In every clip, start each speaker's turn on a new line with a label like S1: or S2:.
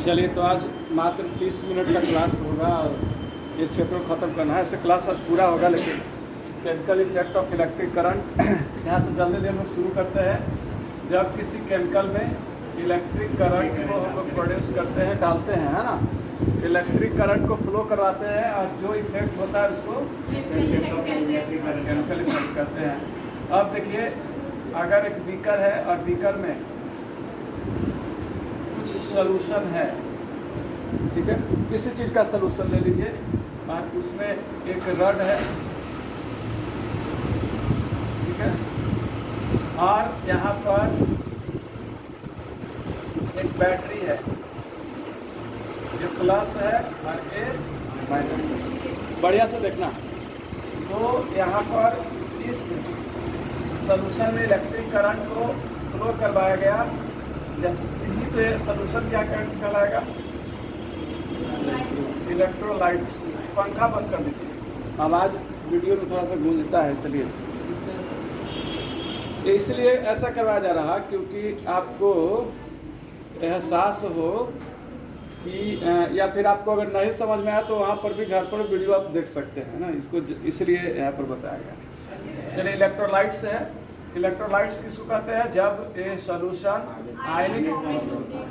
S1: चलिए, तो आज मात्र 30 मिनट का क्लास होगा और इस चैप्टर को ख़त्म करना है। ऐसे क्लास आज पूरा होगा, लेकिन chemical effect of electric current यहाँ से जल्दी हम लोग शुरू करते हैं। जब किसी केमिकल में इलेक्ट्रिक करंट को हम लोग प्रोड्यूस करते हैं, डालते हैं, है ना, इलेक्ट्रिक करंट को फ्लो करवाते हैं और जो इफेक्ट होता है उसको केमिकल इफेक्ट करते हैं। अब देखिए, अगर एक बीकर है और बीकर में कुछ सॉल्यूशन है, ठीक है, किसी चीज़ का सॉल्यूशन ले लीजिए और उसमें एक रड है, ठीक है, और यहाँ पर एक बैटरी है, ये प्लस है और ये माइनस है। बढ़िया से देखना। तो यहाँ पर इस सॉल्यूशन में इलेक्ट्रिक करंट को फ्लो करवाया गया। यही तो सॉल्यूशन क्या कहलाएगा? इलेक्ट्रोलाइट्स। पंखा बंद कर दीजिए, आवाज़ वीडियो में थोड़ा सा गूंजता है, इसलिए ऐसा करवाया जा रहा क्योंकि आपको एहसास हो कि, या फिर आपको अगर नहीं समझ में आया तो वहाँ पर भी घर पर वीडियो आप देख सकते हैं ना, इसको इसलिए यहाँ पर बताया गया। चलिए, इलेक्ट्रोलाइट्स है। इलेक्ट्रोलाइट्स किसको कहते हैं? जब ये सॉल्यूशन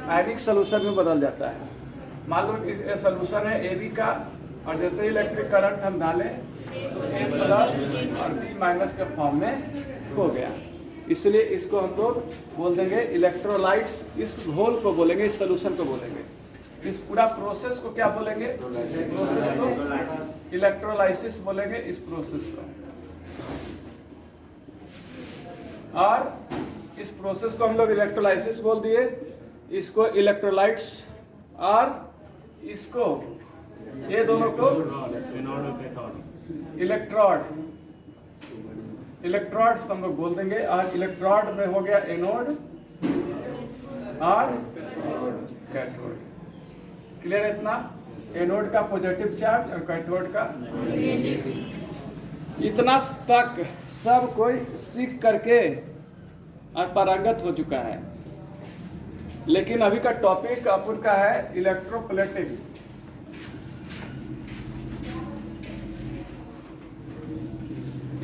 S1: आयनिक सॉल्यूशन में बदल जाता है। मान लो कि ये सॉल्यूशन है AB का, और जैसे ही इलेक्ट्रिक करंट हम डालें तो A प्लस और B माइनस के फॉर्म में हो गया। इसलिए इसको हम लोग बोल देंगे इलेक्ट्रोलाइट्स। इस घोल को बोलेंगे, इस सॉल्यूशन को बोलेंगे, इस पूरा प्रोसेस को क्या बोलेंगे? प्रोसेस को इलेक्ट्रोलाइसिस बोलेंगे, इस प्रोसेस को। और इस प्रोसेस को हम लोग इलेक्ट्रोलाइसिस बोल दिए, इसको इलेक्ट्रोलाइट्स, और इसको, ये दोनों को इलेक्ट्रोड्स हम लोग बोल देंगे। और इलेक्ट्रोड में हो गया एनोड और कैथोड। क्लियर है इतना? एनोड का पॉजिटिव चार्ज और कैथोड का नेगेटिव। इतना तक सब कोई सीख करके और पारंगत हो चुका है, लेकिन अभी का टॉपिक अपन का है इलेक्ट्रोप्लेटिंग।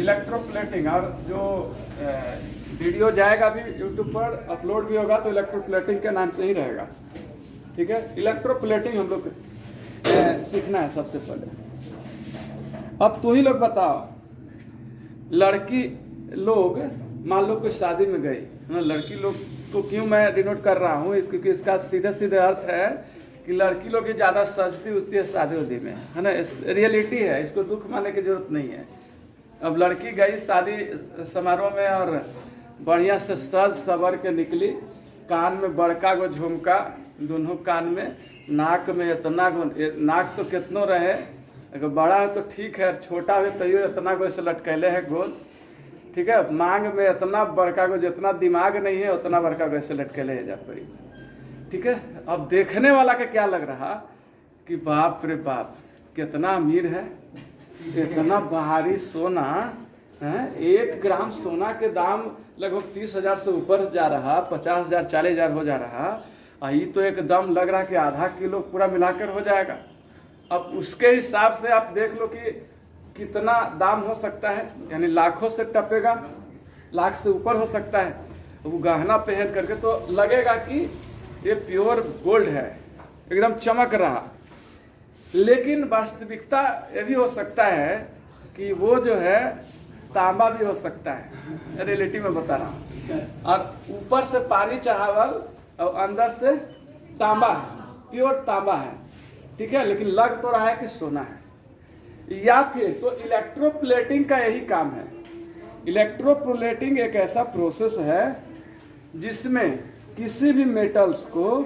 S1: इलेक्ट्रोप्लेटिंग, और जो वीडियो जाएगा भी यूट्यूब पर, अपलोड भी होगा तो इलेक्ट्रोप्लेटिंग के नाम से ही रहेगा, ठीक है। इलेक्ट्रोप्लेटिंग हम लोग सीखना है सबसे पहले। अब तू ही लोग बताओ, लड़की लोग मान लो कोई शादी में गई ना, लड़की लोग को क्यों मैं डिनोट कर रहा हूँ, क्योंकि इसका सीधे सीधे अर्थ है कि लड़की लोग ही ज़्यादा सजती उजती है शादी उदी में, है ना। रियलिटी है, इसको दुख मानने की जरूरत नहीं है। अब लड़की गई शादी समारोह में और बढ़िया से सज सवर के निकली, कान में बड़का गो झुमका, दोनों कान में, नाक में इतना गो, नाक तो कितनो रहे, अगर बड़ा है तो ठीक है, छोटा है तो इतना गो से लटकैले है गोल, ठीक है। मांग में इतना बड़का गो, जितना दिमाग नहीं है उतना बड़का गो से लटकैले है जा पड़ी, ठीक है। अब देखने वाला का क्या लग रहा कि बाप रे बाप कितना अमीर है, इतना भारी सोना है। 1 ग्राम सोना के दाम लगभग 30,000 से ऊपर जा रहा, 50,000 40,000 हो जा रहा। ये तो एकदम लग रहा कि आधा किलो पूरा मिलाकर हो जाएगा। अब उसके हिसाब से आप देख लो कि कितना दाम हो सकता है, यानी लाखों से टपेगा, लाख से ऊपर हो सकता है। वो गहना पहन करके तो लगेगा कि ये प्योर गोल्ड है, एकदम चमक रहा। लेकिन वास्तविकता ये भी हो सकता है कि वो जो है तांबा भी हो सकता है, रियलिटी में बता रहा हूँ। और ऊपर से पानी चढ़ावल और अंदर से तांबा, प्योर तांबा है, ठीक है, लेकिन लग तो रहा है कि सोना है। या फिर तो इलेक्ट्रोप्लेटिंग का यही काम है। इलेक्ट्रोप्लेटिंग एक ऐसा प्रोसेस है जिसमें किसी भी मेटल्स को,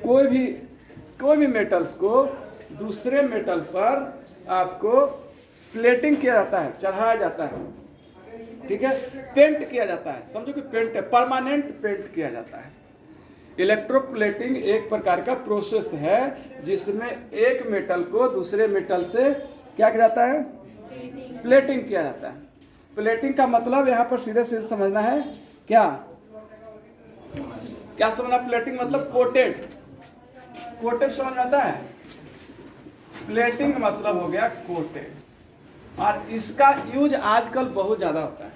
S1: कोई भी मेटल्स को दूसरे मेटल पर आपको प्लेटिंग किया जाता है, चढ़ाया जाता है, ठीक है, पेंट किया जाता है। समझो कि पेंट है, परमानेंट पेंट किया जाता है। इलेक्ट्रोप्लेटिंग एक प्रकार का प्रोसेस है जिसमें एक मेटल को दूसरे मेटल से क्या किया जाता है? प्लेटिंग किया जाता है। प्लेटिंग का मतलब यहाँ पर सीधे सीधे समझना है, क्या क्या समझना? प्लेटिंग मतलब कोटेड, कोटेड समझ में आता है? प्लेटिंग मतलब हो गया कोटेड, और इसका यूज आजकल बहुत ज्यादा होता है।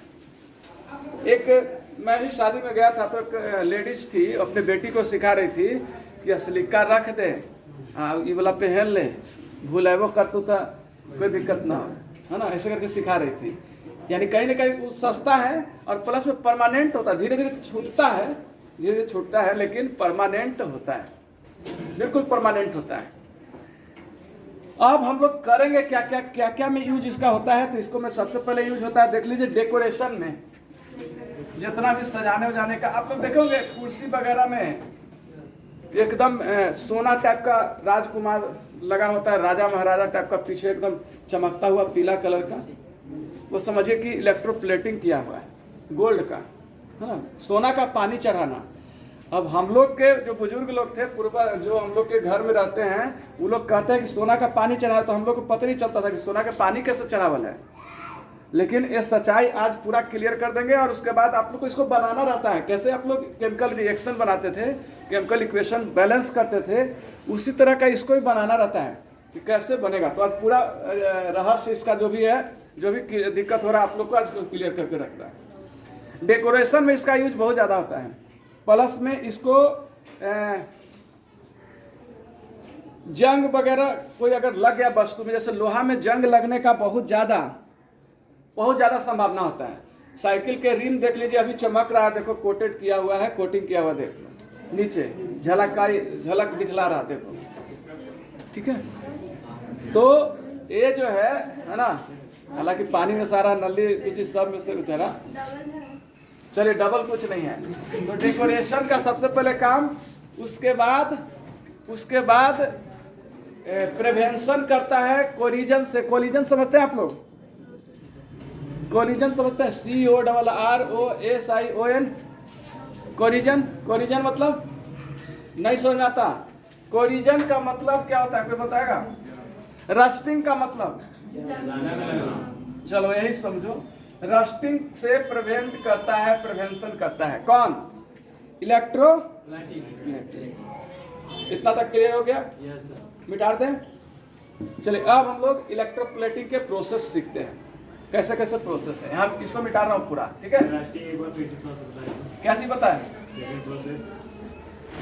S1: मैं भी शादी में गया था तो एक लेडीज थी, अपने बेटी को सिखा रही थी कि सिलिका रख दे, ये वाला पहन ले, भूलेबो कर तो कोई दिक्कत ना हो, है ना, ऐसे करके सिखा रही थी। यानी कहीं ना कहीं वो सस्ता है और प्लस में परमानेंट होता है, धीरे धीरे छूटता है, धीरे धीरे छूटता है, लेकिन परमानेंट होता है, बिल्कुल परमानेंट होता है। अब हम लोग करेंगे क्या क्या क्या क्या में यूज इसका होता है। तो इसको में सबसे पहले यूज होता है, देख लीजिए, डेकोरेशन में, जितना भी सजाने उजाने का आप लोग देखोगे कुर्सी वगैरह में एकदम सोना टाइप का राजकुमार लगा होता है, राजा महाराजा टाइप का, पीछे एकदम चमकता हुआ पीला कलर का, वो समझिए कि इलेक्ट्रोप्लेटिंग किया हुआ है, गोल्ड का, है ना, सोना का पानी चढ़ाना। अब हम लोग के जो बुजुर्ग लोग थे, पूर्व जो हम लोग के घर में रहते हैं, वो लोग कहते हैं कि सोना का पानी चढ़ा, तो हम लोग को पता नहीं चलता था कि सोना का पानी कैसे चढ़ावल है। लेकिन ये सच्चाई आज पूरा क्लियर कर देंगे। और उसके बाद आप लोग को इसको बनाना रहता है, कैसे आप लोग केमिकल रिएक्शन बनाते थे, केमिकल इक्वेशन बैलेंस करते थे, उसी तरह का इसको भी बनाना रहता है कि कैसे बनेगा। तो आज पूरा रहस्य इसका जो भी है, जो भी दिक्कत हो रहा है आप लोग को आज क्लियर करके रखना है। डेकोरेशन में इसका यूज बहुत ज़्यादा होता है, प्लस में इसको जंग वगैरह कोई अगर लग गया वस्तु में, जैसे लोहा में जंग लगने का बहुत ज़्यादा संभावना होता है। साइकिल के रिम देख लीजिए, अभी चमक रहा है, देखो कोटेड किया हुआ है, कोटिंग किया हुआ, देख लो नीचे झलक दिखला रहा, देखो, ठीक है। तो ये जो है ना, हालांकि पानी में सारा नली कुछ सब में से बेचारा, चलिए डबल कुछ नहीं है। तो डेकोरेशन का सबसे पहले काम, उसके बाद प्रिवेंशन करता है कोलिजन से। कोलिजन समझते हैं आप लोग? कोलिजन समझते हैं? CORROSION, कोलिजन मतलब नहीं समझ में आता? कोलिजन का मतलब क्या होता है, कोई बताएगा? रस्टिंग का मतलब, चलो यही समझो, रस्टिंग से प्रिवेंट करता है, प्रिवेंशन करता है कौन? इलेक्ट्रोप्लेटिंग। इतना तक क्लियर हो गया? Yes sir. मिटा दें। चलिए अब हम लोग इलेक्ट्रोप्लेटिंग के प्रोसेस सीखते हैं, कैसे कैसे प्रोसेस है। हम इसको मिटा रहा हूँ पूरा, ठीक है? क्या चीज बताए?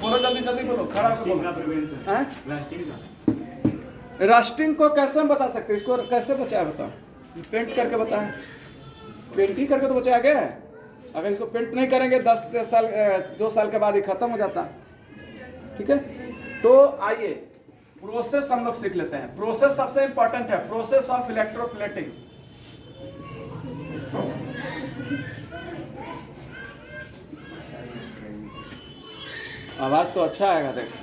S1: बोलो जल्दी बोलो, खड़ा होकर रस्टिंग को कैसे हम बता सकते हैं? इसको कैसे बचाया बताओ? पेंट करके बताए, पेंट ही करके तो बचाया गया है। अगर इसको पेंट नहीं करेंगे 2 साल के बाद ही खत्म हो जाता, ठीक है। तो आइए प्रोसेस हम लोग सीख लेते हैं। प्रोसेस सबसे इंपॉर्टेंट है, प्रोसेस ऑफ इलेक्ट्रोप्लेटिंग। आवाज तो अच्छा आएगा, देखो।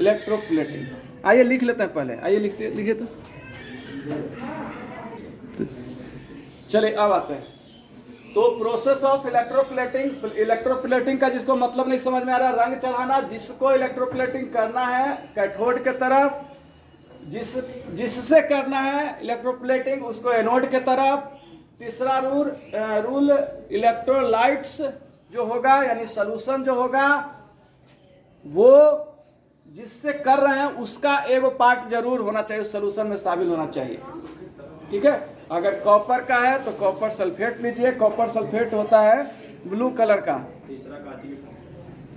S1: इलेक्ट्रोप्लेटिंग, आइए लिख लेते हैं पहले, आइए लिखिए तो। चलिए अब आते हैं। तो प्रोसेस ऑफ इलेक्ट्रोप्लेटिंग का जिसको मतलब नहीं समझ में आ रहा, रंग चढ़ाना, जिसको इलेक्ट्रोप्लेटिंग करना है कैथोड के तरफ, जिससे करना है इलेक्ट्रोप्लेटिंग उसको एनोड के तरफ। तीसरा रूल इलेक्ट्रोलाइट्स जो होगा, यानी सॉल्यूशन जो होगा, वो जिससे कर रहे हैं उसका एक पार्ट जरूर होना चाहिए, सॉल्यूशन में शामिल होना चाहिए, ठीक है। अगर कॉपर का है तो कॉपर सल्फेट लीजिए, कॉपर सल्फेट होता है ब्लू कलर का।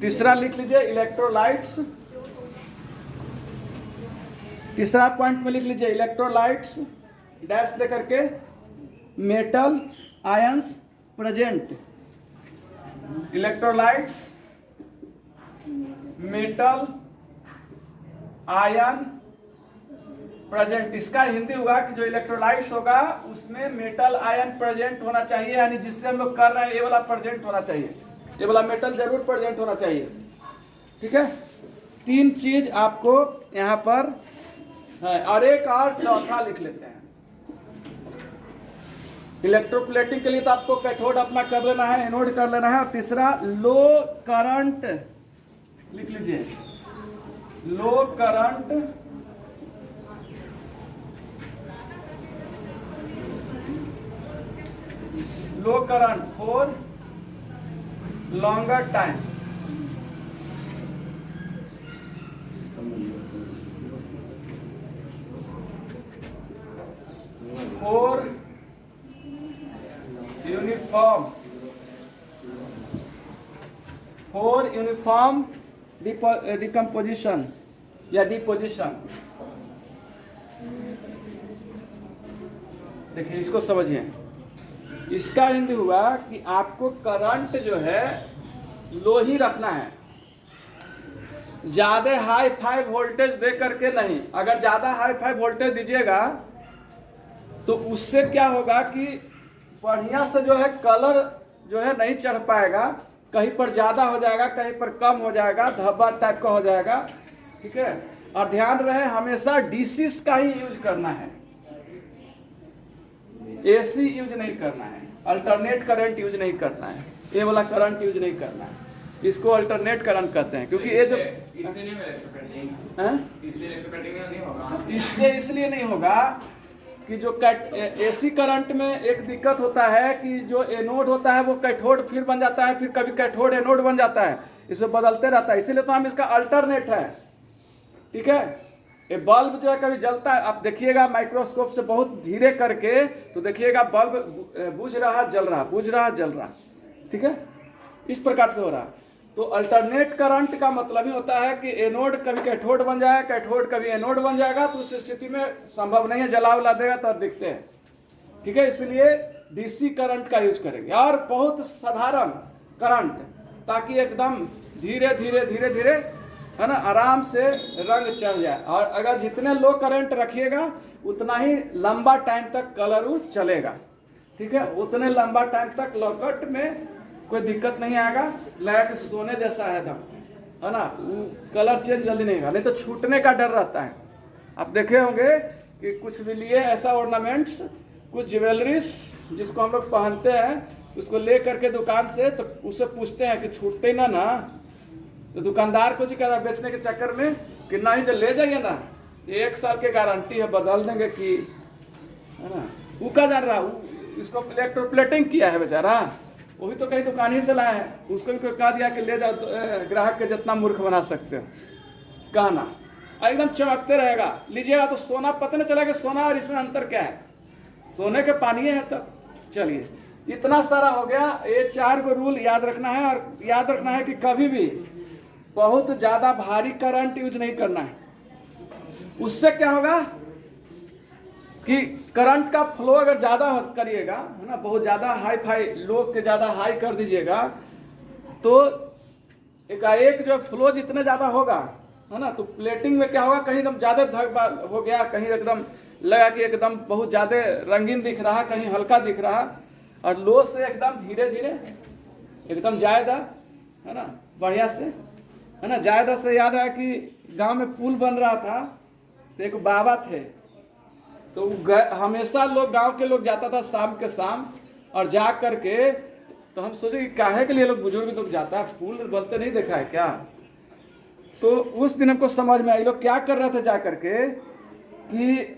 S1: तीसरा लिख लीजिए इलेक्ट्रोलाइट्स, तीसरा पॉइंट में लिख लीजिए इलेक्ट्रोलाइट्स डैश दे करके, metal ions present. Electrolytes, metal ion present. इसका हिंदी होगा कि जो इलेक्ट्रोलाइट्स होगा उसमें मेटल आयन प्रेजेंट होना चाहिए, यानी जिससे हम लोग कर रहे हैं ये वाला प्रेजेंट होना चाहिए, ये वाला मेटल जरूर प्रेजेंट होना चाहिए, ठीक है। 3 चीज आपको यहाँ पर है, और एक और चौथा लिख लेते हैं। इलेक्ट्रोप्लेटिंग के लिए तो आपको कैथोड अपना कर लेना है, एनोड कर लेना है, और तीसरा लो करंट लिख लीजिए, low current for longer time. 4 uniform decomposition या डिपोजिशन। देखिए इसको समझिए, इसका हिंदी हुआ कि आपको करंट जो है लो ही रखना है, ज़्यादा हाई फाई वोल्टेज दे करके नहीं। अगर ज़्यादा हाई फाई वोल्टेज दीजिएगा तो उससे क्या होगा कि बढ़िया से जो है कलर जो है नहीं चढ़ पाएगा, कहीं पर ज़्यादा हो जाएगा, कहीं पर कम हो जाएगा, धब्बा टाइप का हो जाएगा। ठीक है, और ध्यान रहे हमेशा डीसी का ही यूज करना है, एसी यूज नहीं करना है, अल्टरनेट करंट यूज नहीं करना है, ये वाला करंट यूज नहीं करना है। इसको अल्टरनेट करंट कहते हैं, क्योंकि ये जो इससे इसलिए नहीं होगा कि जो एसी करंट में एक दिक्कत होता है कि जो एनोड होता है वो कैथोड फिर बन जाता है, फिर कभी कैथोड एनोड बन जाता है, इसमें बदलते रहता है, इसीलिए तो हम इसका अल्टरनेट है। ठीक है, ये बल्ब जो है कभी जलता है, आप देखिएगा माइक्रोस्कोप से बहुत धीरे करके तो देखिएगा बल्ब बुझ रहा जल रहा, बुझ रहा जल रहा। ठीक है, इस प्रकार से हो रहा। तो अल्टरनेट करंट का मतलब ही होता है कि एनोड कभी कैथोड बन जाएगा, कैथोड कभी एनोड बन जाएगा, तो उस स्थिति में संभव नहीं है, जला उला देगा तब दिखते हैं। ठीक है, इसलिए डीसी करंट का यूज करेंगे और बहुत साधारण करंट, ताकि एकदम धीरे धीरे धीरे धीरे है ना आराम से रंग चढ़ जाए। और अगर जितने लो करंट रखिएगा उतना ही लंबा टाइम तक कलर चलेगा। ठीक है, उतने लंबा टाइम तक लॉकेट में कोई दिक्कत नहीं आएगा, लगा सोने जैसा है दम, है ना, कलर चेंज जल्दी नहीं होगा, नहीं तो छूटने का डर रहता है। आप देखे होंगे कि कुछ भी लिए ऐसा ऑर्नामेंट्स, कुछ ज्वेलरीज जिसको हम लोग पहनते हैं, उसको ले करके दुकान से तो उससे पूछते हैं कि छूटते ही ना, तो दुकानदार को जी कहता है बेचने के चक्कर में कि नहीं जो ले जाइए ना, 1 साल की गारंटी है, बदल देंगे कि, है ना, वो क्या जान रहा, इसको इलेक्ट्रोप्लेटिंग किया है बेचारा, वो भी तो कहीं दुकान ही से लाया है, उसको भी कोई कह दिया कि ले जाओ, ग्राहक के जितना मूर्ख बना सकते हो कहना, एकदम चमकते रहेगा। लीजिएगा तो सोना पता नहीं चला कि सोना और इसमें अंतर क्या है, सोने के पानी है तब। चलिए इतना सारा हो गया, ये 4 को रूल याद रखना है, और याद रखना है कि कभी भी बहुत ज़्यादा भारी करंट यूज नहीं करना है। उससे क्या होगा कि करंट का फ्लो अगर ज़्यादा करिएगा, है ना, बहुत ज़्यादा हाई फाई, लो के ज़्यादा हाई कर दीजिएगा, तो एकाएक जो फ्लो जितने ज़्यादा होगा, है ना, तो प्लेटिंग में क्या होगा, कहीं एकदम ज़्यादा धब्बा हो गया, कहीं एकदम लगा कि एकदम बहुत ज़्यादा रंगीन दिख रहा, कहीं हल्का दिख रहा, और लो से एकदम धीरे धीरे एकदम जायदा, है ना, बढ़िया से, है ना। जायदा से याद है कि गांव में पुल बन रहा था, तो एक बाबा थे, तो हमेशा लोग, गांव के लोग जाता था शाम के शाम, और जा करके तो हम सोचे कि काहे के लिए लोग बुजुर्ग लोग जाता है, पुल बनते नहीं देखा है क्या। तो उस दिन हमको समझ में आई, लोग क्या कर रहे थे जा करके कि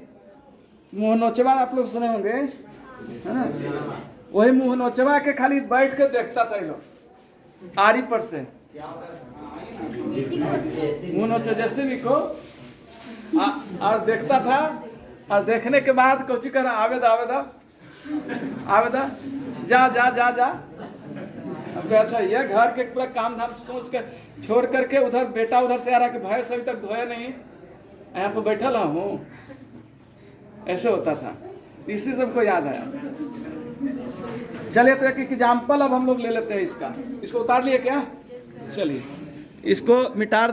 S1: मुँह नोचवा, आप लोग सुने होंगे, है ना, वही मुँह नोचवा के खाली बैठ के देखता था ये लोग आरी पर से, मुँह नोचे जैसे भी को, और देखता था, और देखने के बाद कोची कर आवेदा आवेदा आवेदा जा जा जा जा। अब अच्छा ये घर के पूरा काम धाम सोच कर छोड़ करके उधर बेटा उधर से आ रहा कि भाई सभी तक धोया नहीं, यहाँ पर बैठा हूँ, ऐसे होता था। इसी सबको याद आया। चलिए तो एक एग्जाम्पल अब हम लोग ले लेते हैं इसका, इसको उतार लिए क्या, चलिए इसको मिटा,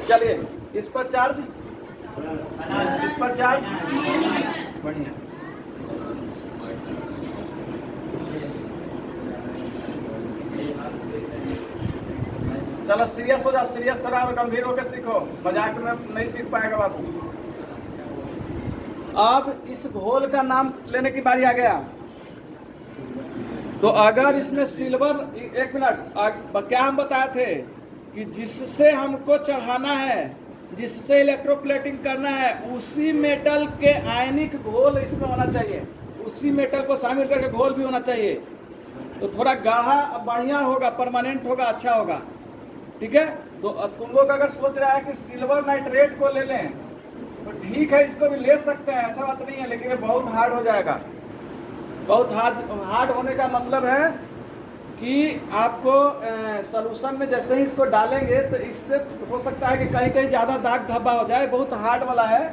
S1: चलिए इस पर चार्ज, इस पर चार्ज, बढ़िया। चलो सीरियस हो जा, सीरियस थोड़ा गंभीर होकर सीखो, मजाक में नहीं सीख पाएगा बाबू। अब इस घोल का नाम लेने की बारी आ गया। तो अगर इसमें सिल्वर, 1 मिनट, क्या हम बताए थे कि जिससे हमको चढ़ाना है, जिससे इलेक्ट्रोप्लेटिंग करना है, उसी मेटल के आयनिक घोल इसमें होना चाहिए, उसी मेटल को शामिल करके घोल भी होना चाहिए। तो थोड़ा गाढ़ा बढ़िया होगा, परमानेंट होगा, अच्छा होगा। ठीक है, तो अब तुम लोग अगर सोच रहा है कि सिल्वर नाइट्रेट को ले लें, तो ठीक है, इसको भी ले सकते हैं, ऐसा बात नहीं है, लेकिन ये बहुत हार्ड हो जाएगा। बहुत हार्ड होने का मतलब है कि आपको सॉल्यूशन में जैसे ही इसको डालेंगे तो इससे हो सकता है कि कहीं कहीं ज़्यादा दाग धब्बा हो जाए। बहुत हार्ड वाला है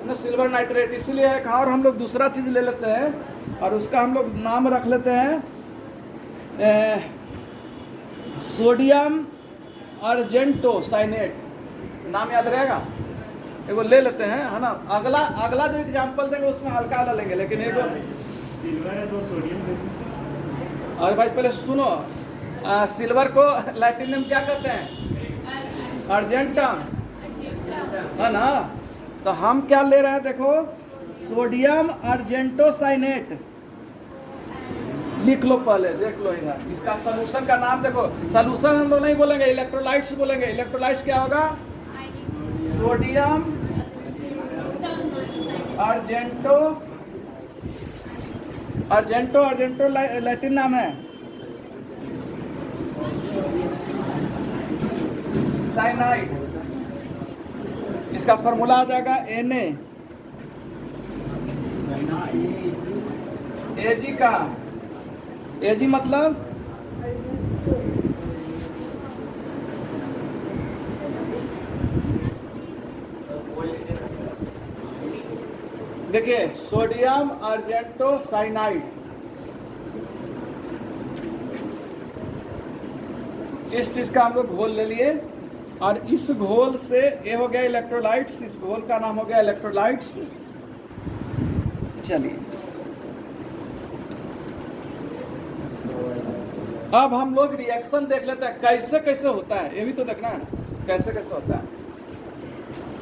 S1: ना सिल्वर नाइट्रेट, इसलिए एक और हम लोग दूसरा चीज़ ले लेते हैं और उसका हम लोग नाम रख लेते हैं सोडियम अर्जेंटोसाइनेट। नाम याद रहेगा, एगो ले लेते हैं, है ना। अगला जो एग्जाम्पल देंगे उसमें हल्का वाला लेंगे, लेकिन एगो
S2: सिल्वर है तो सोडियम।
S1: और भाई पहले सुनो, सिल्वर को लैटिन में क्या कहते हैं? अर्जेंटम, है ना। तो हम क्या ले रहे हैं, देखो सोडियम अर्जेंटोसाइनेट लिख लो, पहले देख लो इधर। इसका सॉल्यूशन का नाम देखो, सॉल्यूशन हम लोग नहीं बोलेंगे, इलेक्ट्रोलाइट्स बोलेंगे। इलेक्ट्रोलाइट्स क्या होगा? सोडियम अर्जेंटो लैटिन नाम है, साइनाइड। इसका फॉर्मूला आ जाएगा Na, Ag का, Ag मतलब देखिए सोडियम अर्जेंटोसाइनाइड, इस चीज का हम लोग घोल ले लिए और इस घोल से ये हो गया इलेक्ट्रोलाइट्स। इस घोल का नाम हो गया इलेक्ट्रोलाइट्स। चलिए अब हम लोग रिएक्शन देख लेते हैं कैसे कैसे होता है, ये भी तो देखना है कैसे कैसे होता है।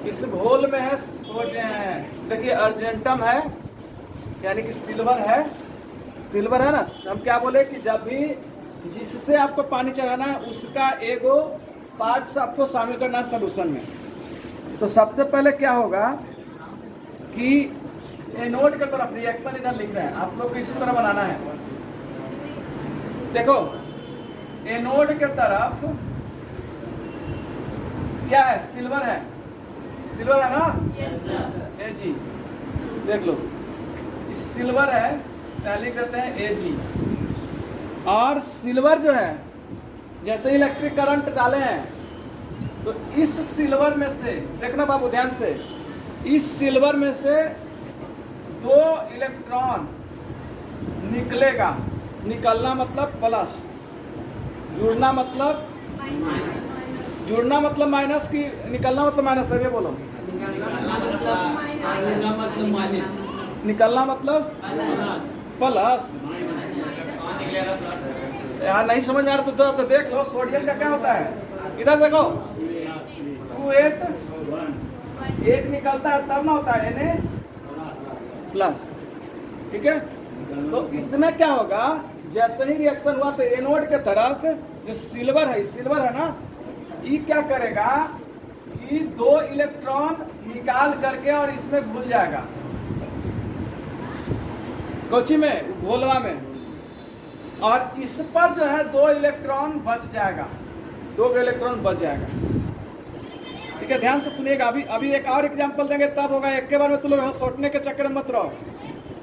S1: इस घोल में है देखिए अर्जेंटम है, यानी कि सिल्वर है, सिल्वर है ना। हम क्या बोले कि जब भी जिससे आपको पानी चढ़ाना है उसका एगो पार्ट्स आपको शामिल करना है सॉल्यूशन में। तो सबसे पहले क्या होगा कि एनोड की तरफ रिएक्शन इधर लिख रहे हैं, आप लोग को इसी तरह बनाना है। देखो एनोड के तरफ क्या है? सिल्वर है, सिल्वर है ना।
S3: Yes, sir.
S1: Ag देख लो, इस सिल्वर है, लिख देते हैं Ag। और सिल्वर जो है जैसे इलेक्ट्रिक करंट डाले हैं तो इस सिल्वर में से, देखना बाबू ध्यान से, इस सिल्वर में से 2 इलेक्ट्रॉन निकलेगा। निकलना मतलब प्लस, जुड़ना मतलब माइनस, की निकलना मतलब माइनस है, ये बोलो। निकलना मतलब प्लस। यार नहीं समझ में आ रहा तो देख लो सोडियम का क्या होता है, इधर देखो 2 8 1 निकलता है तब ना होता है Na प्लस, ठीक है। तो इसमें क्या होगा, जैसे ही रिएक्शन हुआ तो एनोड के तरफ जो सिल्वर है ना, ये क्या करेगा कि 2 इलेक्ट्रॉन निकाल करके और इसमें घुल जाएगा, कोची में, घोलवा में। और इस पर जो है 2 इलेक्ट्रॉन बच जाएगा, 2 इलेक्ट्रॉन बच जाएगा, ठीक है। ध्यान से सुनिएगा, अभी एक और एग्जांपल देंगे तब होगा। एक के बार में तुम लोग सोचने के चक्कर में मत रहो।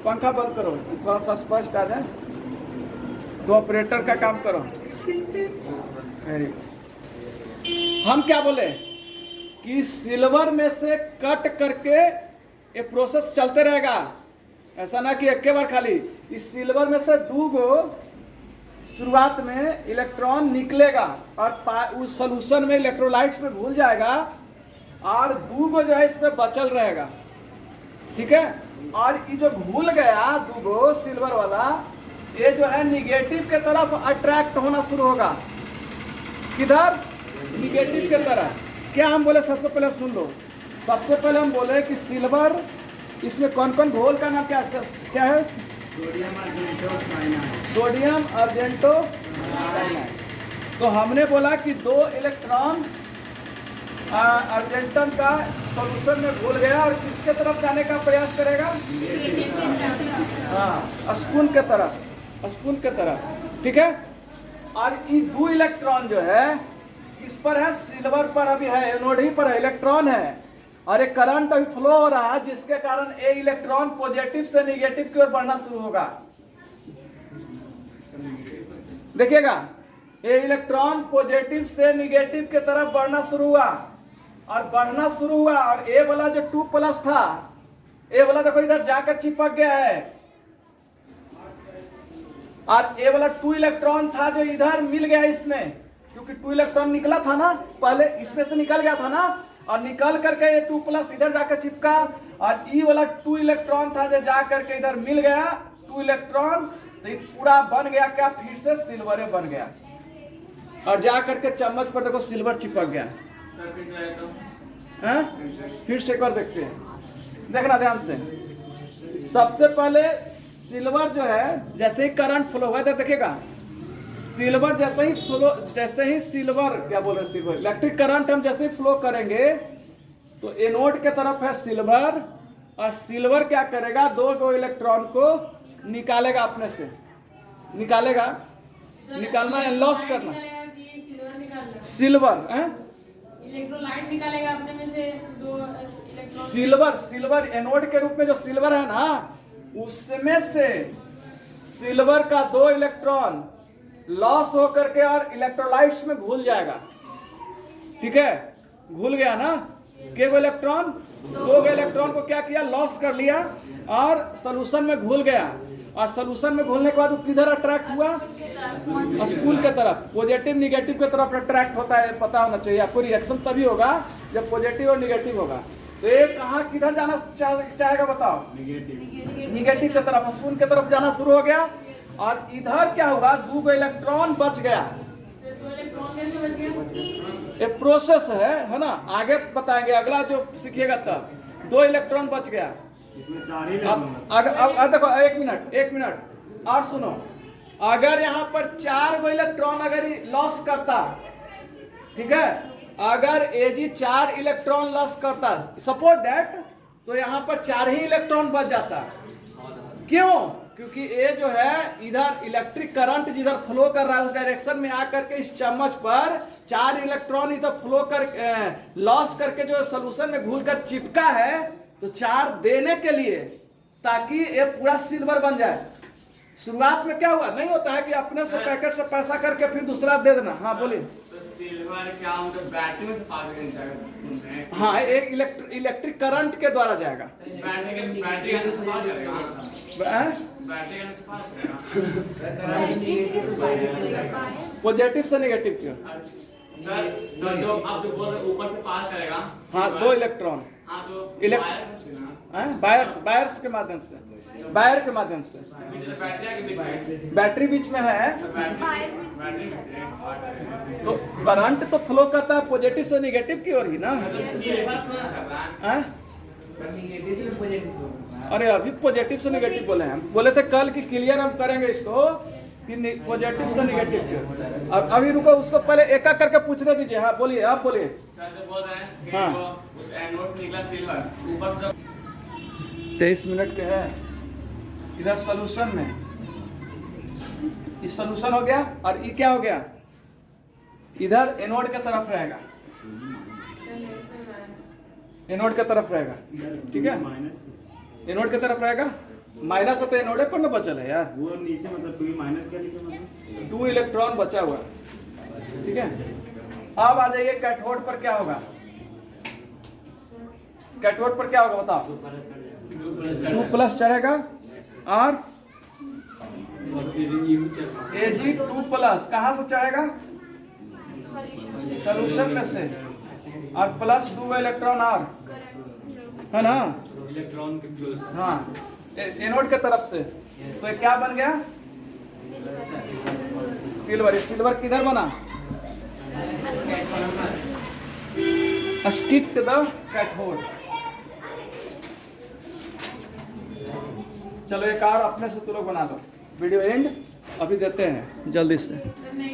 S1: पंखा बंद करो, थोड़ा सा स्पष्ट आ जाए, तो ऑपरेटर का काम करो। हम क्या बोले कि सिल्वर में से कट करके ये प्रोसेस चलते रहेगा, ऐसा ना कि एक के बार खाली। इस सिल्वर में से 2 गो शुरुआत में इलेक्ट्रॉन निकलेगा और उस सॉल्यूशन में इलेक्ट्रोलाइट्स में घुल जाएगा और 2 गो जो है इसमें बचल रहेगा, ठीक है। और ये जो घुल गया 2 गो सिल्वर वाला, ये जो है निगेटिव के तरफ अट्रैक्ट होना शुरू होगा। किधर? निगेटिव के तरफ। क्या हम बोले, सबसे पहले सुन लो। सबसे पहले हम बोले कि सिल्वर, इसमें कौन कौन घोल का नाम क्या है? सोडियम अर्जेंटोसाइनाइड। तो हमने बोला कि 2 इलेक्ट्रॉन अर्जेंटम का सॉल्यूशन में घुल गया और किसके तरफ जाने का प्रयास करेगा? हाँ, स्पून के तरफ, ठीक है। और ये 2 इलेक्ट्रॉन जो है इस पर है, सिल्वर पर अभी है, एनोड ही पर है, इलेक्ट्रॉन है। और एक करंट अभी फ्लो हो रहा है जिसके कारण ए इलेक्ट्रॉन पॉजिटिव से निगेटिव की ओर बढ़ना शुरू होगा। देखिएगा, ए इलेक्ट्रॉन पॉजिटिव से निगेटिव की तरफ बढ़ना शुरू हुआ और बढ़ना शुरू हुआ, और ए वाला जो 2+ था, ए वाला देखो इधर जाकर चिपक गया है, और ए वाला 2 इलेक्ट्रॉन था जो इधर मिल गया इसमें, क्योंकि 2 इलेक्ट्रॉन निकला था ना, पहले इसमें से निकल गया था ना, और निकल करके ये 2+ इधर जाकर चिपका, और ई वाला 2 इलेक्ट्रॉन था जो जा करके इधर मिल गया 2 इलेक्ट्रॉन, तो ये पूरा बन गया क्या, फिर से सिल्वर बन गया, और जा करके चम्मच पर देखो सिल्वर चिपक गया। फिर से एक बार देखते हैं, देखना ध्यान से। सबसे पहले सिल्वर जो है, जैसे ही करंट फ्लो हुआ, इधर देखिएगा, सिल्वर जैसे ही सिल्वर क्या बोल रहे हैं, सिल्वर इलेक्ट्रिक करंट हम जैसे ही फ्लो करेंगे तो एनोड के तरफ है सिल्वर, और सिल्वर क्या करेगा, 2 इलेक्ट्रॉन को निकालेगा, अपने से निकालेगा, निकालना है, लॉस करना, सिल्वर
S3: इलेक्ट्रोलाइट निकालेगा अपने में से 2 इलेक्ट्रॉन।
S1: सिल्वर एनोड के रूप में जो सिल्वर है ना, उसमें से सिल्वर का 2 इलेक्ट्रॉन लॉस होकर के और इलेक्ट्रोलाइट्स में घुल जाएगा। ठीक है, घुल गया ना, केवल इलेक्ट्रॉन 2 इलेक्ट्रॉन को क्या किया, लॉस कर लिया और सोल्यूशन में घुल गया, और सोल्यूशन में घुलने के बाद वो किधर अट्रैक्ट हुआ, स्पूल के तरफ, पॉजिटिव निगेटिव के तरफ अट्रैक्ट होता है, पता होना चाहिए आपको। रिएक्शन तभी होगा जब पॉजिटिव और निगेटिव होगा। तो ये कहाँ किधर जाना चाहेगा बताओ, निगेटिव की तरफ, स्पूल की तरफ जाना शुरू हो गया, और इधर क्या हुआ, 2 इलेक्ट्रॉन बच गया।
S3: 2 इलेक्ट्रॉन कैसे बच गया,
S1: ये प्रोसेस है ना, आगे बताएंगे, अगला जो सीखिएगा तब। 2 इलेक्ट्रॉन बच गया।
S2: इसमें 4 ही
S1: अब देखो, एक मिनट और सुनो, अगर यहाँ पर 4 इलेक्ट्रॉन अगर लॉस करता, ठीक है, अगर एजी 4 इलेक्ट्रॉन लॉस करता, सपोज दैट, तो यहाँ पर 4 ही इलेक्ट्रॉन बच जाता। क्यों, क्योंकि ये जो है इधर इलेक्ट्रिक करंट जिधर फ्लो कर रहा है उस डायरेक्शन में आकर के इस चम्मच पर 4 इलेक्ट्रॉन इधर फ्लो कर लॉस करके जो सोल्यूशन में घुलकर चिपका है, तो 4 देने के लिए, ताकि ये पूरा सिल्वर बन जाए। शुरुआत में क्या हुआ, नहीं होता है कि अपने से पैकेट से पैसा करके फिर दूसरा दे देना। हाँ बोलिए।
S4: तो सिल्वर क्या मतलब बैटरी में से पास जाएगा?
S1: हाँ, एक इलेक्ट्रिक करंट के द्वारा जाएगा।
S4: बैटरी का से पास जाएगा, बैटरी का से पास जाएगा,
S1: पॉजिटिव से निगेटिव की ओर।
S4: सर जो आप जो बोल रहे ऊपर से पास करेगा,
S1: हाँ, 2 इलेक्ट्रॉन,
S4: हाँ, तो
S1: बायर्स के माध्यम से, बायर के माध्यम से, बैटरी बीच में है,
S4: बैटरी में से
S1: तो करंट तो फ्लो करता है पॉजिटिव से निगेटिव की ओर ही ना।
S4: सिल्वर कर रहा है,
S1: अरे अभी पॉजिटिव से निगेटिव बोले हैं, बोले थे कल की क्लियर हम करेंगे इसको कि पॉजिटिव से निगेटिव की। अब अभी रुको, उसको पहले एक एक करके पूछने दीजिए। हाँ बोलिए, आप बोलिए।
S4: सर जो बोल रहे हैं कि
S1: हाँ।
S4: वो उस एनोड से निकला सिल्वर ऊपर से
S1: 23 मिनट के है इधर सोल्यूशन में, इस सोल्यूशन हो गया, और ये क्या हो गया, इधर एनोड के तरफ रहेगा, एनोड के तरफ रहेगा। ठीक है, एनोड के तरफ रहेगा, माइनस है तो एनोड पर ना बचल है यार,
S2: वो नीचे मतलब 2 माइनस क्या लिखे, मतलब
S1: 2 इलेक्ट्रॉन बचा हुआ। ठीक है, अब आ जाइए कैथोड पर क्या होगा, कैथोड पर क्या होगा बताओ, 2+ चढ़ेगा, और Ag 2+ कहाँ से चढ़ेगा, सोल्यूशन में से, और प्लस 2 इलेक्ट्रॉन और, है ना,
S5: इलेक्ट्रॉन के क्लोज।
S1: हाँ, एनोड के तरफ से, तो ये क्या बन गया, सिल्वर। सिल्वर किधर बना, स्टिक टू द कैथोड। चलो एक और अपने से तुम लोग बना लो, वीडियो एंड अभी देते हैं जल्दी से।